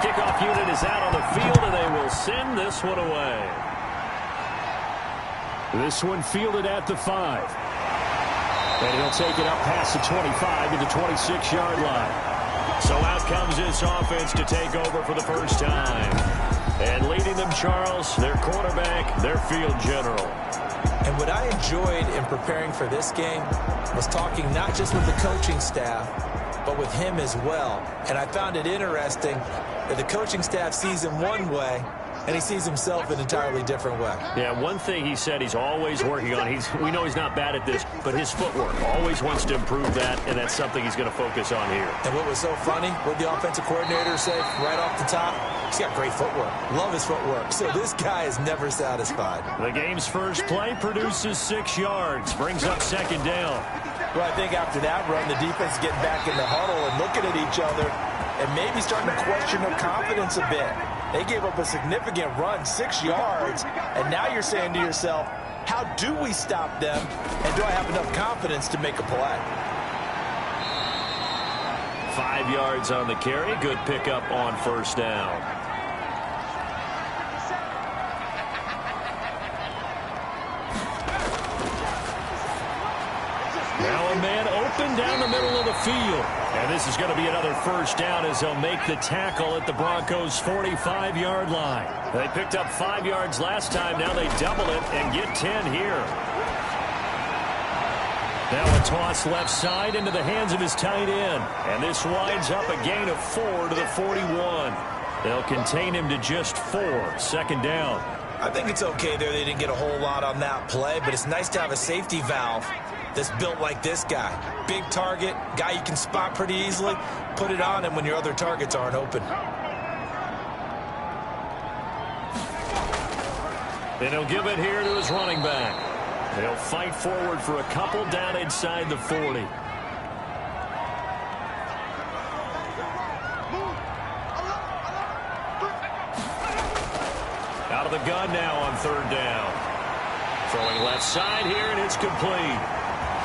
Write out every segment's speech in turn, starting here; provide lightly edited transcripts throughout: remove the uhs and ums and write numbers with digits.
kickoff unit is out on the field, and they will send this one away. This one fielded at the 5. And he'll take it up past the 25 to the 26-yard line. So out comes this offense to take over for the first time. And leading them, Charles, their quarterback, their field general. And what I enjoyed in preparing for this game was talking not just with the coaching staff, but with him as well. And I found it interesting that the coaching staff sees him one way, and he sees himself an entirely different way. Yeah, one thing he said he's always working on, we know he's not bad at this, but his footwork, always wants to improve that, and that's something he's going to focus on here. And what was so funny, what the offensive coordinator said right off the top, he's got great footwork. Love his footwork. So this guy is never satisfied. The game's first play produces 6 yards, brings up second down. Well, I think after that run, the defense is getting back in the huddle and looking at each other and maybe starting to question their confidence a bit. They gave up a significant run, 6 yards, and now you're saying to yourself, how do we stop them, and do I have enough confidence to make a play? 5 yards on the carry, good pickup on first down. Now a man open down the middle of the field. And this is going to be another first down as they'll make the tackle at the Broncos' 45-yard line. They picked up 5 yards last time. Now they double it and get 10 here. Now a toss left side into the hands of his tight end. And this winds up a gain of 4 to the 41. They'll contain him to just 4. Second down. I think it's okay there. They didn't get a whole lot on that play, but it's nice to have a safety valve that's built like this guy. Big target, guy you can spot pretty easily. Put it on him when your other targets aren't open. And he'll give it here to his running back. They'll fight forward for a couple down inside the 40. Out of the gun now on third down. Throwing left side here, and it's complete.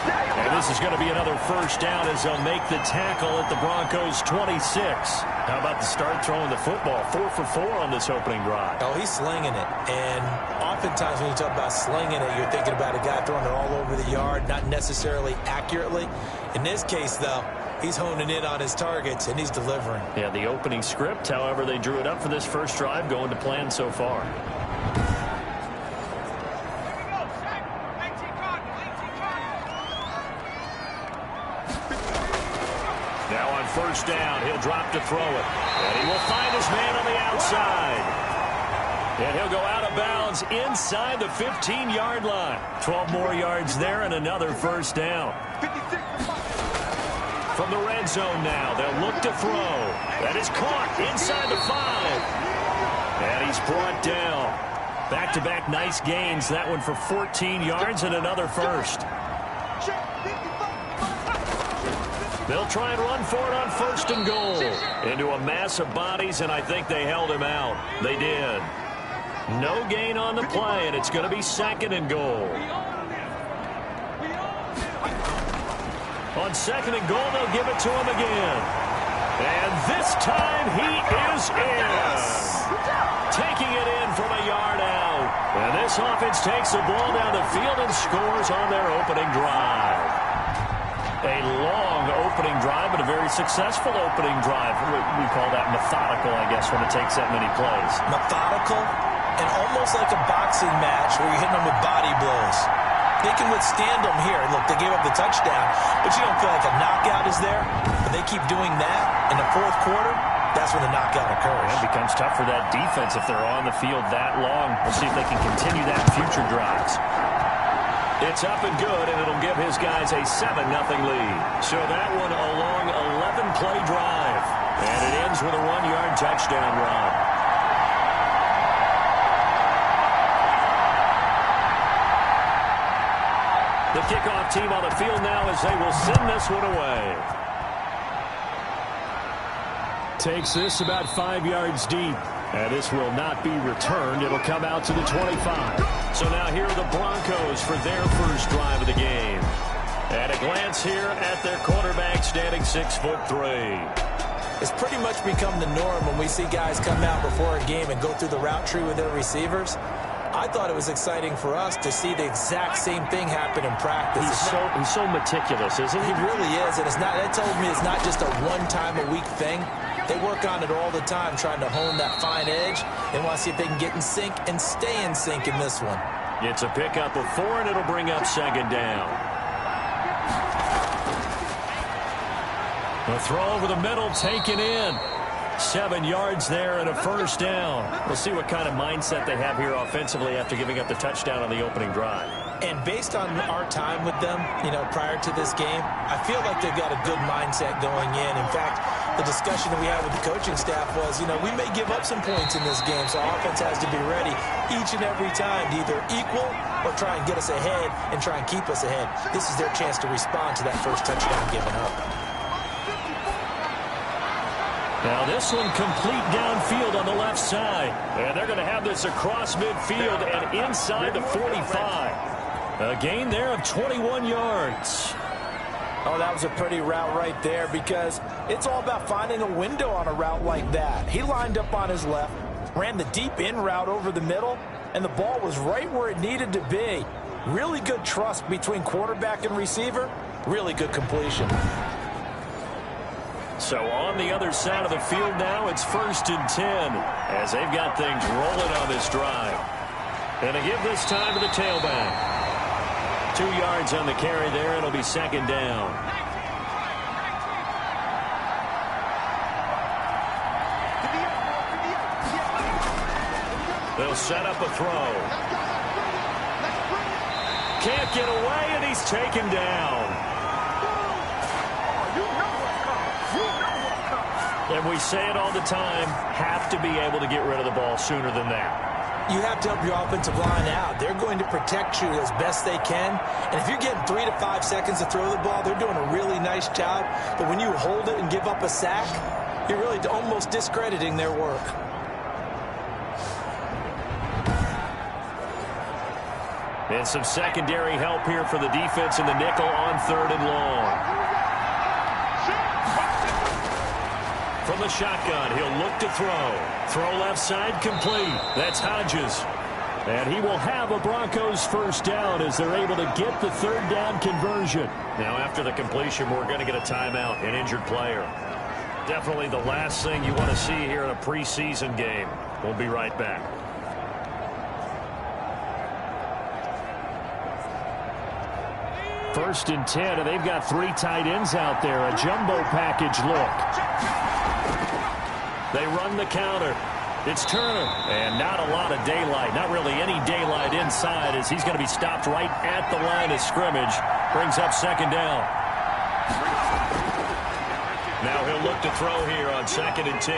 And this is going to be another first down as they'll make the tackle at the Broncos' 26. How about the start throwing the football? 4 for 4 on this opening drive. Oh, he's slinging it. And oftentimes when you talk about slinging it, you're thinking about a guy throwing it all over the yard, not necessarily accurately. In this case, though, he's honing in on his targets, and he's delivering. Yeah, the opening script, however, they drew it up for this first drive, going to plan so far. First down, he'll drop to throw it. And he will find his man on the outside. And he'll go out of bounds inside the 15-yard line. 12 more yards there and another first down. From the red zone now, they'll look to throw. That is caught inside the 5. And he's brought down. Back-to-back nice gains. That one for 14 yards and another first. They'll try and run for it on first and goal. Into a mass of bodies, and I think they held him out. They did. No gain on the play, and it's going to be second and goal. On second and goal, they'll give it to him again. And this time he is in. Taking it in from a yard out. And this offense takes the ball down the field and scores on their opening drive. A long opening drive, but a very successful opening drive. We call that methodical, I guess, when it takes that many plays. Methodical and almost like a boxing match where you're hitting them with body blows. They can withstand them here. Look, they gave up the touchdown, but you don't feel like a knockout is there. But they keep doing that in the fourth quarter, that's when the knockout occurs. It becomes tough for that defense if they're on the field that long. We'll see if they can continue that in future drives. It's up and good, and it'll give his guys a 7-0 lead. So that one a long 11-play drive. And it ends with a 1-yard touchdown run. The kickoff team on the field now as they will send this one away. Takes this about 5 yards deep. And this will not be returned. It'll come out to the 25. So now here are the Broncos for their first drive of the game. At a glance here at their quarterback, standing 6'3". It's pretty much become the norm when we see guys come out before a game and go through the route tree with their receivers. I thought it was exciting for us to see the exact same thing happen in practice. He's so meticulous, isn't he? He really is, and that tells me it's not just a one-time-a-week thing. They work on it all the time, trying to hone that fine edge. They want to see if they can get in sync and stay in sync in this one. It's a pickup of 4, and it'll bring up second down. The throw over the middle, taken in. 7 yards there and a first down. We'll see what kind of mindset they have here offensively after giving up the touchdown on the opening drive. And based on our time with them, prior to this game, I feel like they've got a good mindset going in. In fact, the discussion that we had with the coaching staff was, we may give up some points in this game, so offense has to be ready each and every time to either equal or try and get us ahead and try and keep us ahead. This is their chance to respond to that first touchdown given up. Now this one complete downfield on the left side. And they're going to have this across midfield and inside the 45. A gain there of 21 yards. Oh, that was a pretty route right there because it's all about finding a window on a route like that. He lined up on his left, ran the deep in route over the middle, and the ball was right where it needed to be. Really good trust between quarterback and receiver. Really good completion. So on the other side of the field now, it's 1st and 10 as they've got things rolling on this drive. And they give this time to the tailback. 2 yards on the carry there. It'll be second down. They'll set up a throw. Can't get away, and he's taken down. And we say it all the time, have to be able to get rid of the ball sooner than that. You have to help your offensive line out. They're going to protect you as best they can. And if you're getting 3 to 5 seconds to throw the ball, they're doing a really nice job. But when you hold it and give up a sack, you're really almost discrediting their work. And some secondary help here for the defense in the nickel on 3rd and long. From the shotgun, he'll look to throw. Throw left side complete. That's Hodges. And he will have a Broncos first down as they're able to get the 3rd down conversion. Now after the completion, we're going to get a timeout, an injured player. Definitely the last thing you want to see here in a preseason game. We'll be right back. First and 10, and they've got 3 tight ends out there. A jumbo package look. They run the counter. It's Turner. And not a lot of daylight. Not really any daylight inside as he's going to be stopped right at the line of scrimmage. Brings up second down. Now he'll look to throw here on 2nd and 10.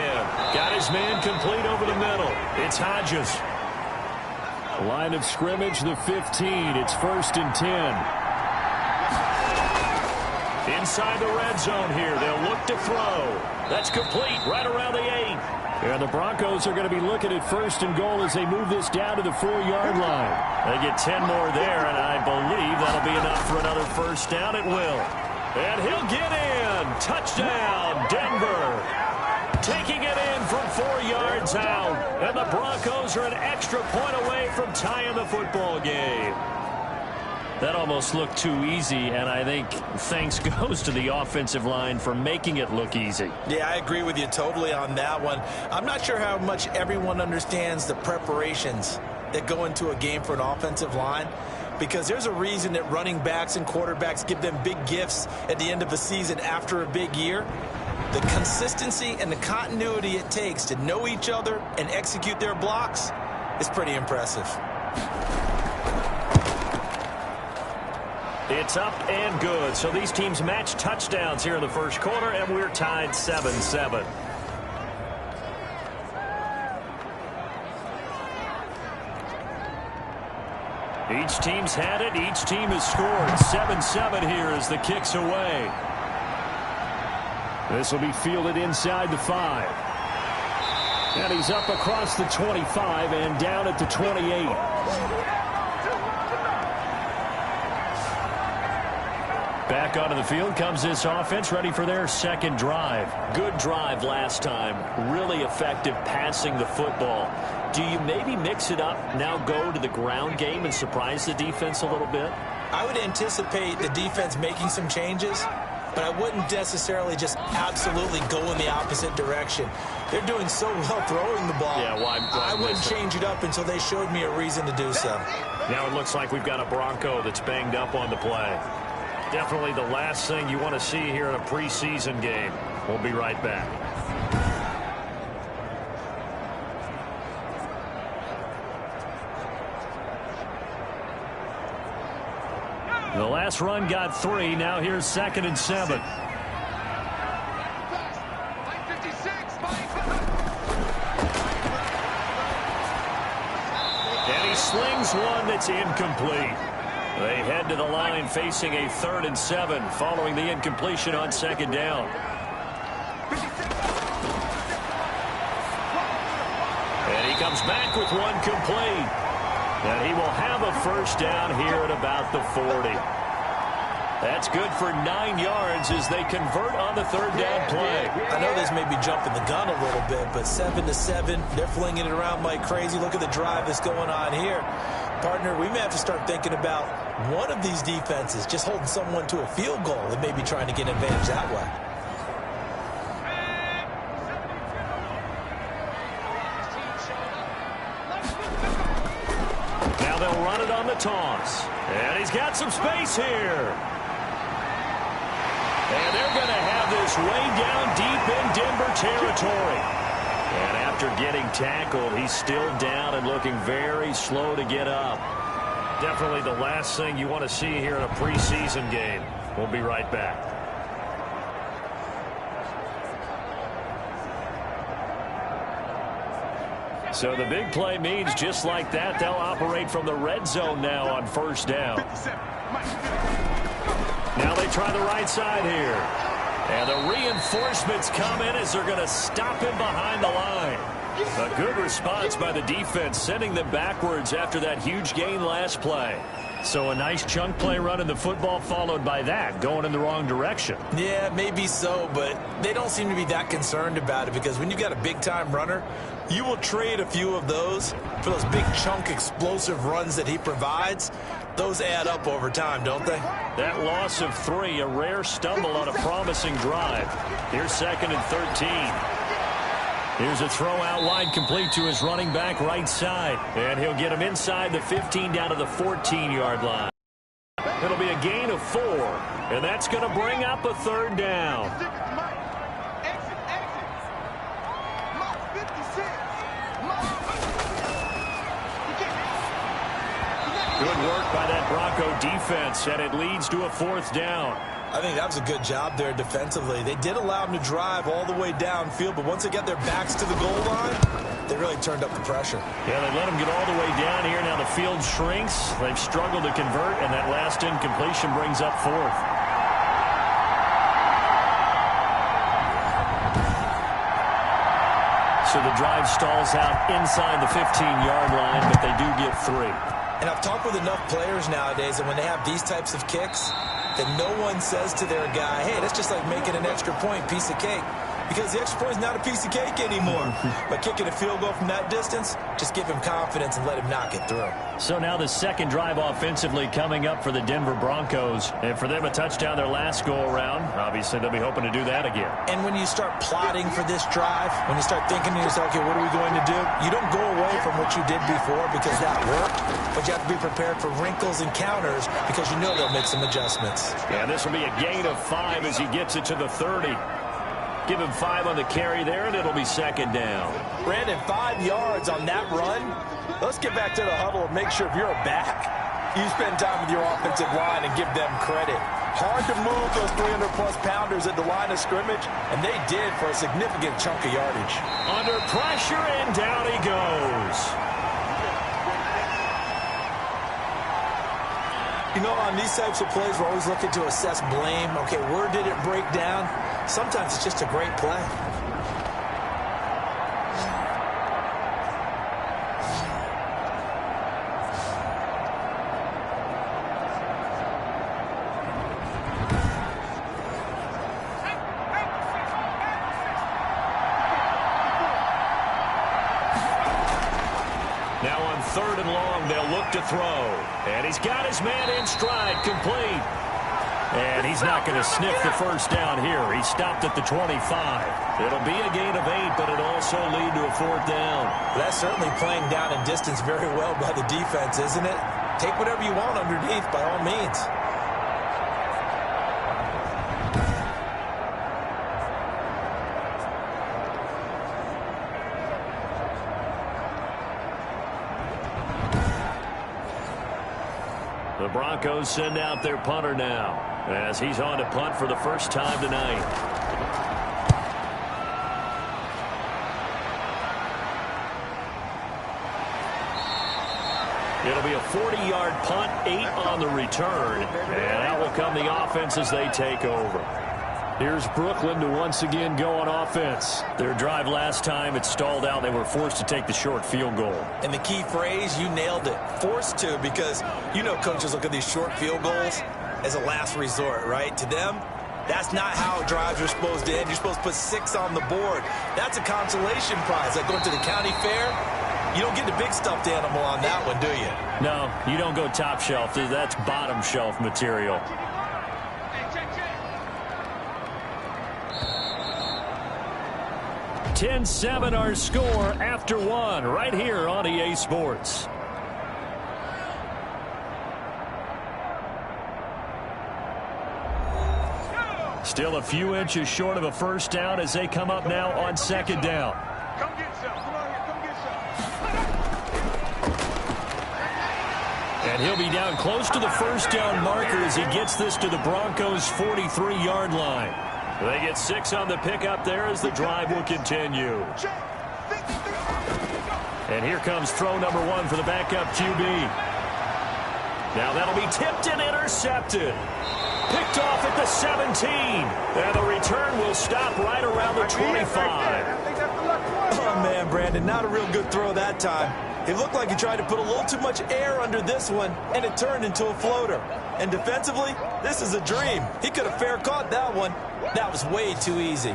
Got his man complete over the middle. It's Hodges. Line of scrimmage, the 15. It's 1st and 10. Inside the red zone here. They'll look to throw. That's complete right around the 8. And the Broncos are going to be looking at 1st and goal as they move this down to the 4-yard line. They get 10 more there, and I believe that'll be enough for another first down. It will. And he'll get in. Touchdown, Denver. Taking it in from 4 yards out. And the Broncos are an extra point away from tying the football game. That almost looked too easy, and I think thanks goes to the offensive line for making it look easy. Yeah, I agree with you totally on that one. I'm not sure how much everyone understands the preparations that go into a game for an offensive line, because there's a reason that running backs and quarterbacks give them big gifts at the end of a season after a big year. The consistency and the continuity it takes to know each other and execute their blocks is pretty impressive. It's up and good. So these teams match touchdowns here in the first quarter, and we're tied 7-7. Each team's had it. Each team has scored. 7-7 here as the kick's away. This will be fielded inside the 5. And he's up across the 25 and down at the 28. back onto the field comes this offense, ready for their second drive. Good drive last time. Really effective passing the football. Do you maybe mix it up, now go to the ground game and surprise the defense a little bit? I would anticipate the defense making some changes, but I wouldn't necessarily just absolutely go in the opposite direction. They're doing so well throwing the ball. Yeah, why I wouldn't change it up until they showed me a reason to do so. Now it looks like we've got a Bronco that's banged up on the play. Definitely the last thing you want to see here in a preseason game. We'll be right back. The last run got 3. Now here's 2nd and 7. And he slings one that's incomplete. They head to the line facing a 3rd and 7 following the incompletion on 2nd down. And he comes back with one complete. And he will have a first down here at about the 40. That's good for 9 yards as they convert on the 3rd down play. I know this may be jumping the gun a little bit, but 7-7, they're flinging it around like crazy. Look at the drive that's going on here. Partner, we may have to start thinking about one of these defenses just holding someone to a field goal and maybe trying to get an advantage that way. Now they'll run it on the toss. And he's got some space here. And they're going to have this way down deep in Denver territory. And after getting tackled, he's still down and looking very slow to get up. Definitely the last thing you want to see here in a preseason game. We'll be right back. So the big play means just like that, they'll operate from the red zone now on 1st down. Now they try the right side here. And the reinforcements come in as they're going to stop him behind the line. A good response by the defense, sending them backwards after that huge gain last play. So a nice chunk play running the football followed by that, going in the wrong direction. Yeah, maybe so, but they don't seem to be that concerned about it because when you've got a big-time runner, you will trade a few of those for those big chunk explosive runs that he provides. Those add up over time, don't they? That loss of 3, a rare stumble on a promising drive. Here's 2nd and 13. Here's a throw out wide complete to his running back right side. And he'll get him inside the 15 down to the 14-yard line. It'll be a gain of 4. And that's going to bring up a 3rd down. Good work by that Bronco defense, and it leads to a 4th down. I think that was a good job there defensively. They did allow them to drive all the way downfield, but once they got their backs to the goal line, they really turned up the pressure. Yeah, they let them get all the way down here. Now the field shrinks. They've struggled to convert, and that last incompletion brings up 4th. So the drive stalls out inside the 15-yard line, but they do get 3. And I've talked with enough players nowadays that when they have these types of kicks, that no one says to their guy, hey, that's just like making an extra point, piece of cake. Because the extra point is not a piece of cake anymore. But kicking a field goal from that distance, just give him confidence and let him knock it through. So now the second drive offensively coming up for the Denver Broncos. And for them, a touchdown their last go-around. Obviously, they'll be hoping to do that again. And when you start plotting for this drive, when you start thinking to yourself, okay, what are we going to do? You don't go away from what you did before because that worked. But you have to be prepared for wrinkles and counters because you know they'll make some adjustments. Yeah, this will be a gain of 5 as he gets it to the 30. Give him 5 on the carry there, and it'll be 2nd down. Brandon, 5 yards on that run. Let's get back to the huddle and make sure if you're a back, you spend time with your offensive line and give them credit. Hard to move those 300-plus pounders at the line of scrimmage, and they did for a significant chunk of yardage. Under pressure, and down he goes. You know, on these types of plays, we're always looking to assess blame. Okay, where did it break down? Sometimes it's just a great play. 3rd and long. They'll look to throw. And he's got his man in stride, complete. And he's not going to sniff the first down here. He stopped at the 25. It'll be a gain of 8, but it'll also lead to a 4th down. That's certainly playing down in distance very well by the defense, isn't it? Take whatever you want underneath, by all means. The Broncos send out their punter now, as he's on to punt for the first time tonight. It'll be a 40-yard punt, 8 on the return, and out will come the offense as they take over. Here's Brooklyn to once again go on offense. Their drive last time, it stalled out. They were forced to take the short field goal. And the key phrase, you nailed it. Forced to, because you know coaches look at these short field goals as a last resort, right? To them, that's not how drives are supposed to end. You're supposed to put 6 on the board. That's a consolation prize. Like going to the county fair, you don't get the big stuffed animal on that one, do you? No, you don't go top shelf. That's bottom shelf material. 10-7 our score after 1 right here on EA Sports. Still a few inches short of a first down as they come up now on 2nd down. Come get some. Come on here. Come get some. And he'll be down close to the first down marker as he gets this to the Broncos' 43-yard line. They get 6 on the pickup there as the drive will continue. And here comes throw number 1 for the backup QB. Now that'll be tipped and intercepted. Picked off at the 17. And the return will stop right around the 25. Oh, man, Brandon, not a real good throw that time. It looked like he tried to put a little too much air under this one, and it turned into a floater. And defensively, this is a dream. He could have fair caught that one. That was way too easy.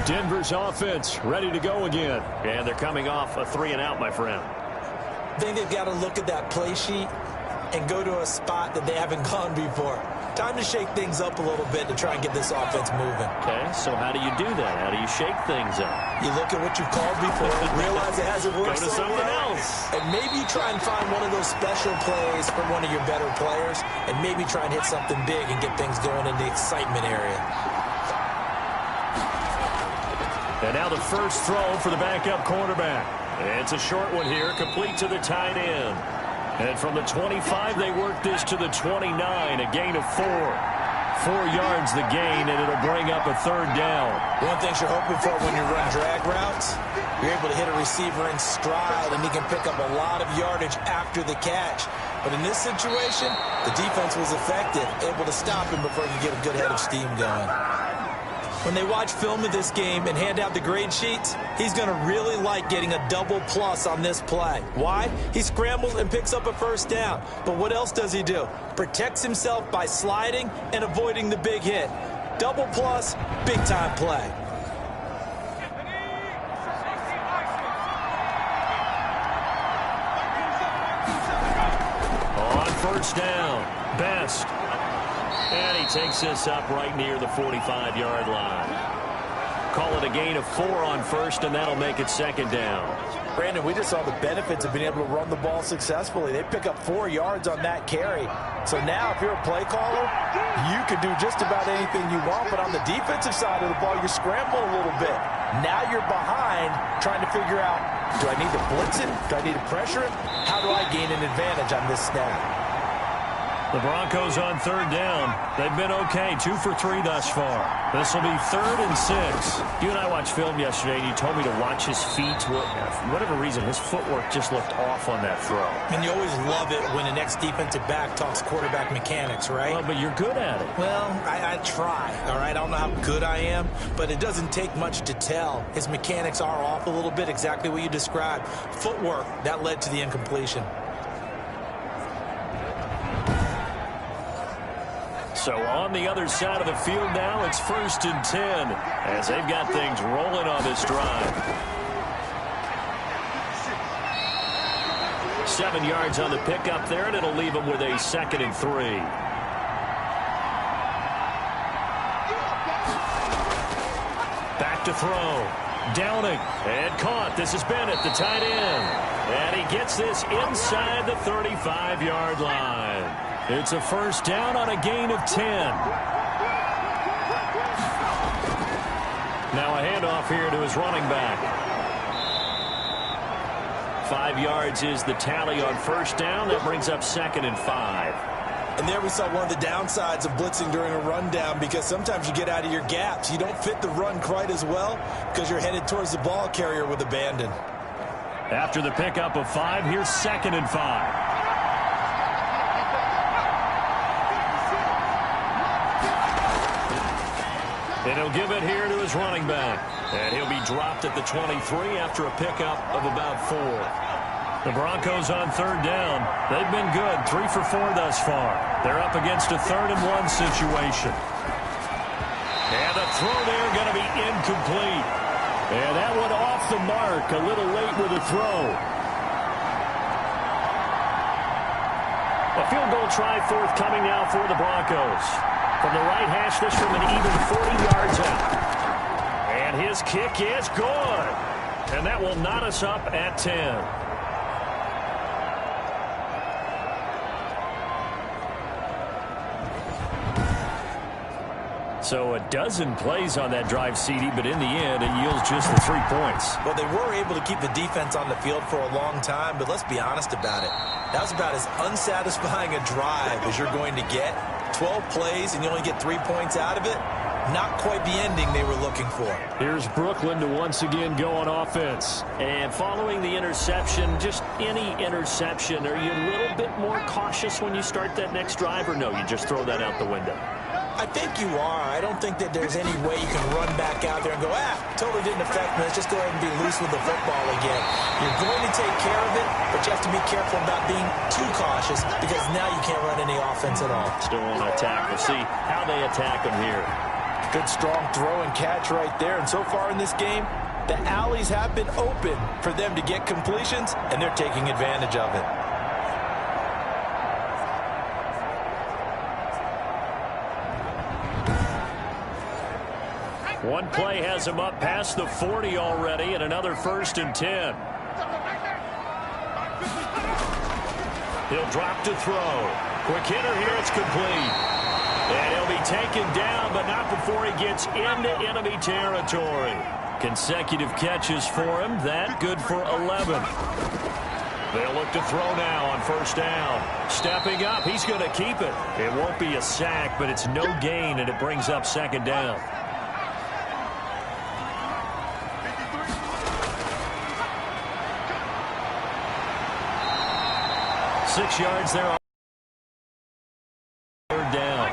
Denver's offense ready to go again. And they're coming off a 3-and-out, my friend. I think they've got to look at that play sheet and go to a spot that they haven't gone before. Time to shake things up a little bit to try and get this offense moving. Okay, so how do you do that? How do you shake things up? You look at what you've called before, realize it hasn't worked Go to so something well, else. and maybe try and find one of those special plays from one of your better players, and maybe try and hit something big and get things going in the excitement area. And now the first throw for the backup quarterback. It's a short one here, complete to the tight end. And from the 25, they work this to the 29, a gain of 4. 4 yards the gain, and it'll bring up a 3rd down. One thing you're hoping for when you run drag routes, you're able to hit a receiver in stride, and he can pick up a lot of yardage after the catch. But in this situation, the defense was effective, able to stop him before he could get a good head of steam going. When they watch film of this game and hand out the grade sheets, he's going to really like getting a double plus on this play. Why? He scrambles and picks up a first down. But what else does he do? Protects himself by sliding and avoiding the big hit. Double plus, big-time play. On first down, Best. And he takes this up right near the 45-yard line. Call it a gain of 4 on first, and that'll make it 2nd down. Brandon, we just saw the benefits of being able to run the ball successfully. They pick up 4 yards on that carry. So now, if you're a play caller, you can do just about anything you want. But on the defensive side of the ball, you're scrambling a little bit. Now you're behind, trying to figure out, do I need to blitz him? Do I need to pressure him? How do I gain an advantage on this snap? The Broncos on 3rd down. They've been okay, 2 for 3 thus far. This will be 3rd and 6. You and I watched film yesterday, and you told me to watch his feet. For whatever reason, his footwork just looked off on that throw. And you always love it when the next defensive back talks quarterback mechanics, right? Well, but you're good at it. Well, I try, all right? I don't know how good I am, but it doesn't take much to tell. His mechanics are off a little bit, exactly what you described. Footwork, that led to the incompletion. So on the other side of the field now, it's 1st and 10 as they've got things rolling on this drive. 7 yards on the pickup there, and it'll leave them with a 2nd and 3. Back to throw. Downing. And caught. This is Bennett, the tight end. And he gets this inside the 35-yard line. It's a first down on a gain of 10. Now a handoff here to his running back. 5 yards is the tally on first down. That brings up 2nd and 5. And there we saw one of the downsides of blitzing during a rundown, because sometimes you get out of your gaps. You don't fit the run quite as well because you're headed towards the ball carrier with abandon. After the pickup of 5, here's 2nd and 5. And he'll give it here to his running back. And he'll be dropped at the 23 after a pickup of about 4. The Broncos on 3rd down. They've been good, 3 for 4 thus far. They're up against a 3rd and 1 situation. And the throw there going to be incomplete. And that one off the mark, a little late with the throw. A field goal try forthcoming now for the Broncos. From the right hash, this from an even 40 yards out. And his kick is good. And that will knot us up at 10. So a dozen plays on that drive, CD, but in the end, it yields just the 3 points. Well, they were able to keep the defense on the field for a long time, but let's be honest about it. That was about as unsatisfying a drive as you're going to get. 12 plays and you only get 3 points out of it. Not quite the ending they were looking for. Here's Brooklyn to once again go on offense. And following the interception, just any interception, are you a little bit more cautious when you start that next drive, or no, you just throw that out the window? I think you are. I don't think that there's any way you can run back out there and go, totally didn't affect me. Let's just go ahead and be loose with the football again. You're going to take care of it, but you have to be careful about being too cautious, because now you can't run any offense at all. Still want to attack. We'll see how they attack them here. Good strong throw and catch right there. And so far in this game, the alleys have been open for them to get completions, and they're taking advantage of it. One play has him up past the 40 already, and another 1st and 10. He'll drop to throw. Quick hitter here, it's complete. And he'll be taken down, but not before he gets into enemy territory. Consecutive catches for him. That good for 11. They'll look to throw now on 1st down. Stepping up, he's going to keep it. It won't be a sack, but it's no gain, and it brings up 2nd down. 6 yards there on 3rd down.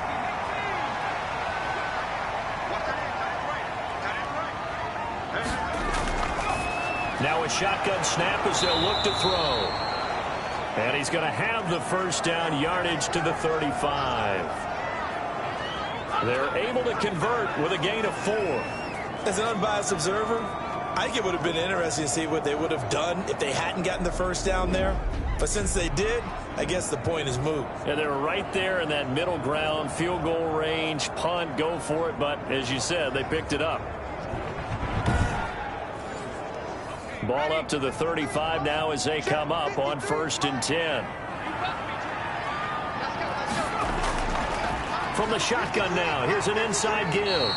Now a shotgun snap as they'll look to throw. And he's going to have the 1st down, yardage to the 35. They're able to convert with a gain of 4. As an unbiased observer, I think it would have been interesting to see what they would have done if they hadn't gotten the 1st down there. But since they did, I guess the point is moot. Yeah, they were right there in that middle ground, field goal range, punt, go for it. But as you said, they picked it up. Ball up to the 35 now as they come up on 1st and 10. From the shotgun now, here's an inside give.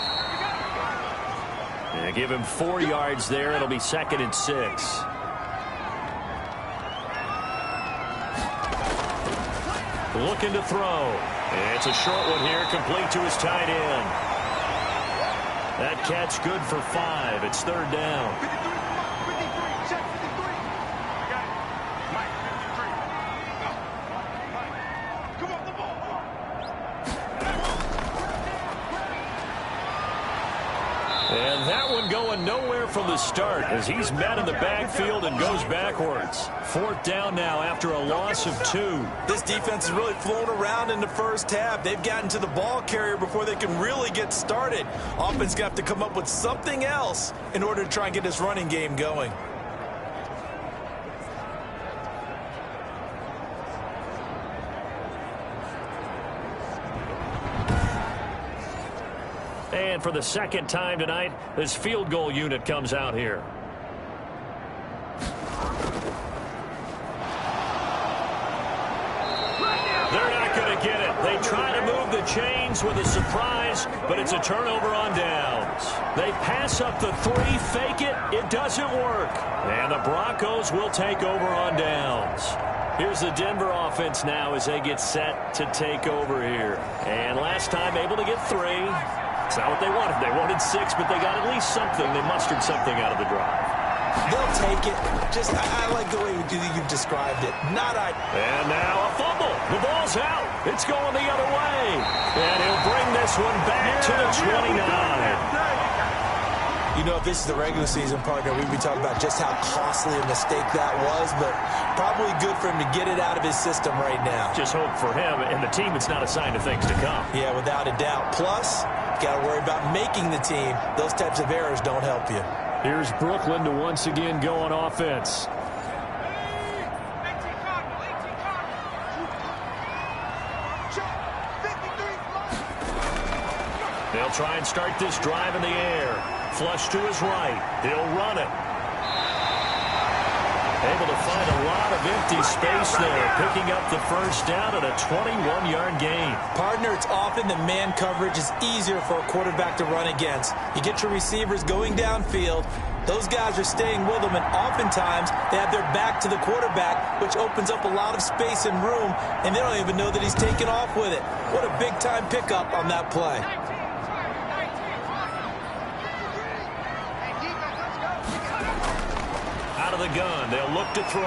And give him 4 yards there. It'll be 2nd and 6. Looking to throw. It's a short one here, complete to his tight end. That catch good for 5. It's 3rd down. And that one going nowhere from the start as he's met in the backfield and goes backwards. 4th down now after a loss of 2. This defense has really flown around in the first half. They've gotten to the ball carrier before they can really get started. Offense going to have to come up with something else in order to try and get this running game going. And for the second time tonight, this field goal unit comes out here. They're not going to get it. They try to move the chains with a surprise, but it's a turnover on downs. They pass up the three, fake it. It doesn't work. And the Broncos will take over on downs. Here's the Denver offense now as they get set to take over here. And last time able to get 3. It's not what they wanted. They wanted 6, but they got at least something. They mustered something out of the drive. They'll take it. Just, I like the way you've described it. And now a fumble. The ball's out. It's going the other way. And he'll bring this one back to the 29. You know, if this is the regular season, partner, we'd be talking about just how costly a mistake that was, but probably good for him to get it out of his system right now. Just hope for him and the team it's not a sign of things to come. Yeah, without a doubt. Plus, you got to worry about making the team. Those types of errors don't help you. Here's Brooklyn to once again go on offense. They'll try and start this drive in the air. Flush to his right. He'll run it. Able to find a lot of empty space there, picking up the first down at a 21-yard gain. Partner, it's often that man coverage is easier for a quarterback to run against. You get your receivers going downfield. Those guys are staying with them, and oftentimes they have their back to the quarterback, which opens up a lot of space and room, and they don't even know that he's taken off with it. What a big-time pickup on that play. Out of the gun, they'll look to throw.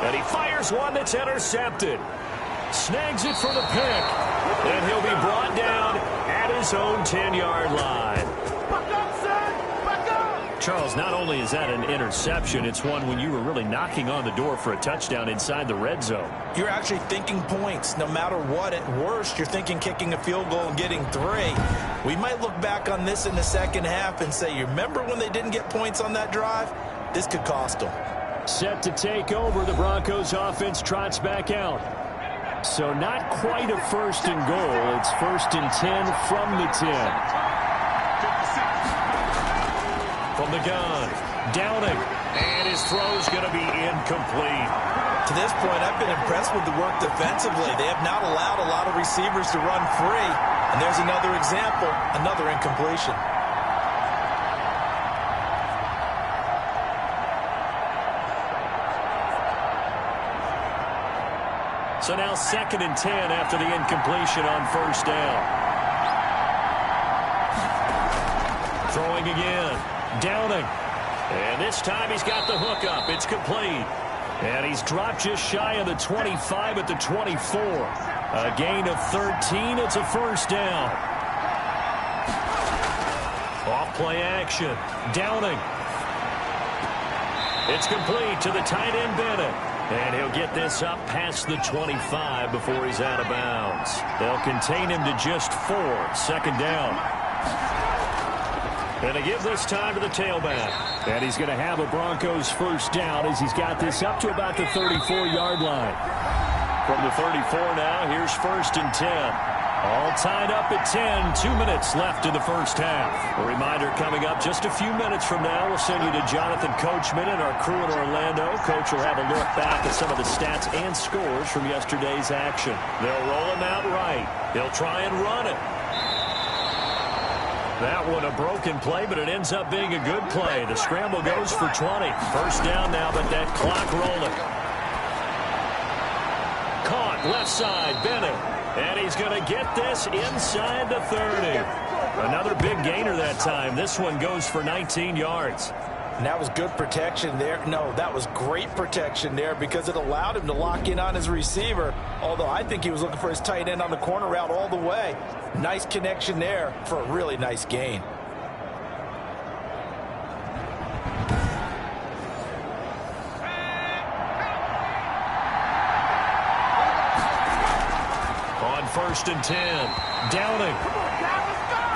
And he fires one that's intercepted. Snags it for the pick. And he'll be brought down at his own 10-yard line. Charles, not only is that an interception, it's one when you were really knocking on the door for a touchdown inside the red zone. You're actually thinking points. No matter what, at worst, you're thinking kicking a field goal and getting 3. We might look back on this in the second half and say, you remember when they didn't get points on that drive? This could cost them. Set to take over, the Broncos offense trots back out. So not quite a first and goal. It's 1st and 10 from the 10. From the gun, Downing, and his throw's going to be incomplete. To this point, I've been impressed with the work defensively. They have not allowed a lot of receivers to run free. And there's another example, another incompletion. So now 2nd and 10 after the incompletion on first down. Throwing again. Downing. And this time he's got the hook up. It's complete. And he's dropped just shy of the 25 at the 24. A gain of 13. It's a first down. Off play action. Downing. It's complete to the tight end Bennett. And he'll get this up past the 25 before he's out of bounds. They'll contain him to just 4. 2nd down. And they give this time to the tailback. And he's going to have a Broncos first down as he's got this up to about the 34-yard line. From the 34 now, here's 1st and 10. All tied up at 10. 2 minutes left in the first half. A reminder coming up just a few minutes from now. We'll send you to Jonathan Coachman and our crew in Orlando. Coach will have a look back at some of the stats and scores from yesterday's action. They'll roll him out right. They'll try and run it. That one a broken play, but it ends up being a good play. The scramble goes for 20. First down now, but that clock rolling. Caught left side, Bennett. And he's going to get this inside the 30. Another big gainer that time. This one goes for 19 yards. And that was good protection there. No, that was great protection there because it allowed him to lock in on his receiver. Although I think he was looking for his tight end on the corner route all the way. Nice connection there for a really nice gain. On 1st and 10, Downing.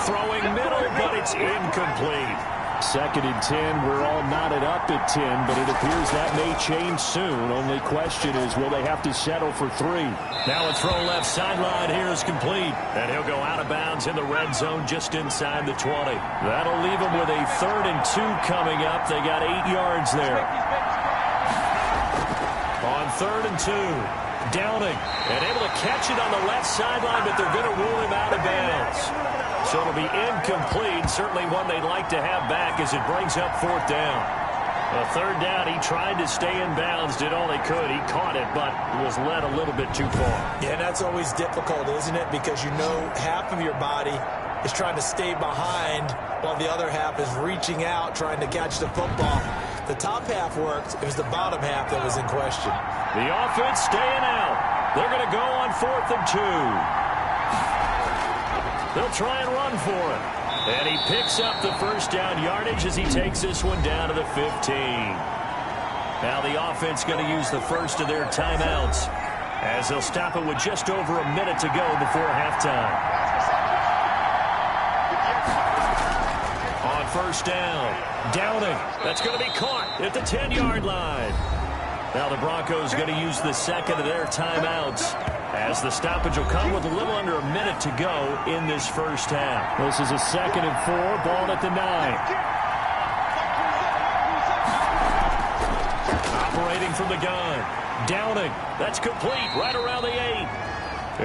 Throwing middle, but it's incomplete. 2nd and 10. We're all knotted up at 10, but it appears that may change soon. Only question is, will they have to settle for 3? Now a throw left sideline here is complete. And he'll go out of bounds in the red zone just inside the 20. That'll leave him with a 3rd and 2 coming up. They got 8 yards there. On 3rd and 2. Downing. And able to catch it on the left sideline, but they're going to rule him out of bounds. So it'll be incomplete. Certainly one they'd like to have back as it brings up 4th down. A 3rd down, he tried to stay in bounds, did all he could. He caught it, but was led a little bit too far. Yeah, that's always difficult, isn't it? Because you know half of your body is trying to stay behind while the other half is reaching out, trying to catch the football. The top half worked. It was the bottom half that was in question. The offense staying out. They're going to go on 4th and 2. They'll try and run for it. And he picks up the 1st down yardage as he takes this one down to the 15. Now the offense going to use the first of their timeouts as they'll stop it with just over a minute to go before halftime. On 1st down, Downing. That's going to be caught at the 10-yard line. Now the Broncos going to use the 2nd of their timeouts as the stoppage will come with a little under a minute to go in this 1st half. This is a 2nd and 4, ball at the 9. Operating from the gun. Downing. That's complete right around the 8.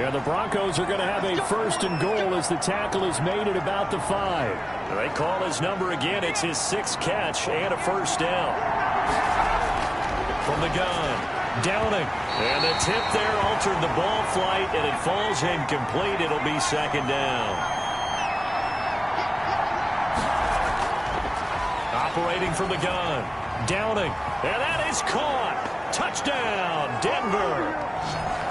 And the Broncos are going to have a 1st and goal as the tackle is made at about the 5. They call his number again. It's his 6th catch and a 1st down. From the gun, Downing. And the tip there altered the ball flight, and it falls incomplete. It'll be 2nd down. Operating from the gun, Downing. And that is caught. Touchdown, Denver.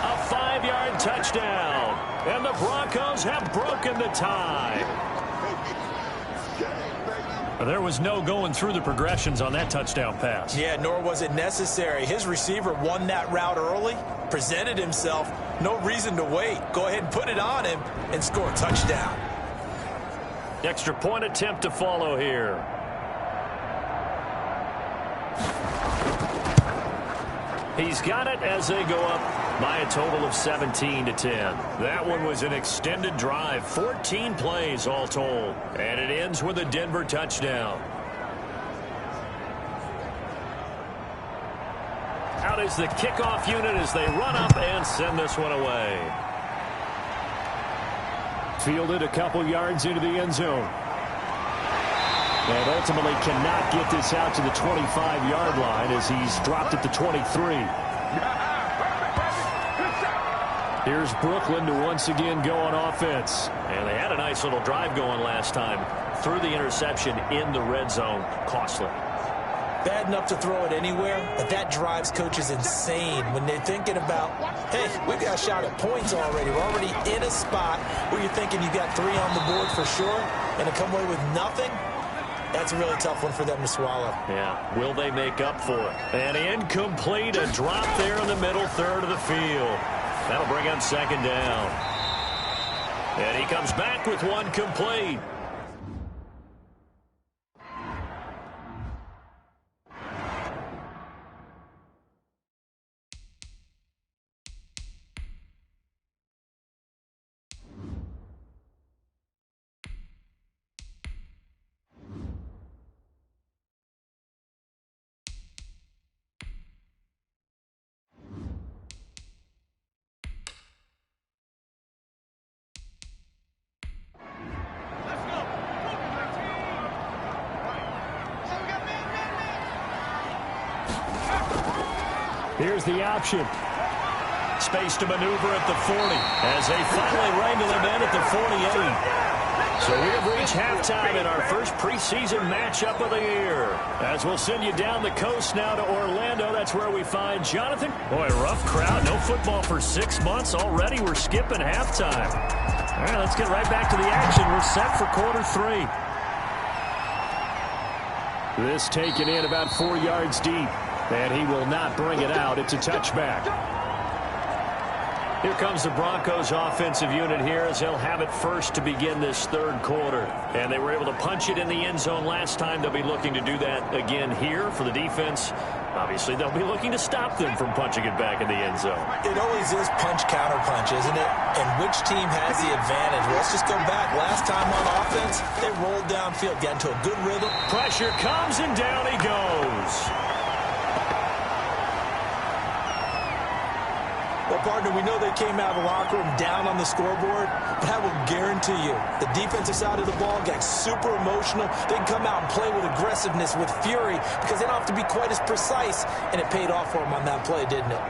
A 5-yard touchdown. And the Broncos have broken the tie. There was no going through the progressions on that touchdown pass. Yeah, nor was it necessary. His receiver won that route early, presented himself. No reason to wait. Go ahead and put it on him and score a touchdown. Extra point attempt to follow here. He's got it as they go up by a total of 17-10. That one was an extended drive, 14 plays all told, and it ends with a Denver touchdown. Out is the kickoff unit as they run up and send this one away. Fielded a couple yards into the end zone. And ultimately cannot get this out to the 25-yard line as he's dropped at the 23. Here's Brooklyn to once again go on offense. And they had a nice little drive going last time. Threw the interception in the red zone. Costly. Bad enough to throw it anywhere, but that drives coaches insane when they're thinking about, hey, we've got a shot at points already. We're already in a spot where you're thinking you got 3 on the board for sure, and to come away with nothing, that's a really tough one for them to swallow. Yeah, will they make up for it? And incomplete, a drop there in the middle third of the field. That'll bring up 2nd down. And he comes back with one complete. Here's the option. Space to maneuver at the 40 as they finally wrangle him in at the 48. So we have reached halftime in our first preseason matchup of the year. As we'll send you down the coast now to Orlando. That's where we find Jonathan. Boy, rough crowd. No football for 6 months. Already we're skipping halftime. All right, let's get right back to the action. We're set for quarter 3. This taken in about 4 yards deep. And he will not bring it out. It's a touchback. Here comes the Broncos offensive unit here as they'll have it first to begin this third quarter. And they were able to punch it in the end zone last time. They'll be looking to do that again here for the defense. Obviously, they'll be looking to stop them from punching it back in the end zone. It always is punch-counter-punch, isn't it? And which team has the advantage? Well, let's just go back. Last time on offense, they rolled downfield, got into a good rhythm. Pressure comes, and down he goes. Well, partner, we know they came out of the locker room down on the scoreboard, but I will guarantee you the defensive side of the ball got super emotional. They can come out and play with aggressiveness, with fury, because they don't have to be quite as precise, and it paid off for them on that play, didn't it?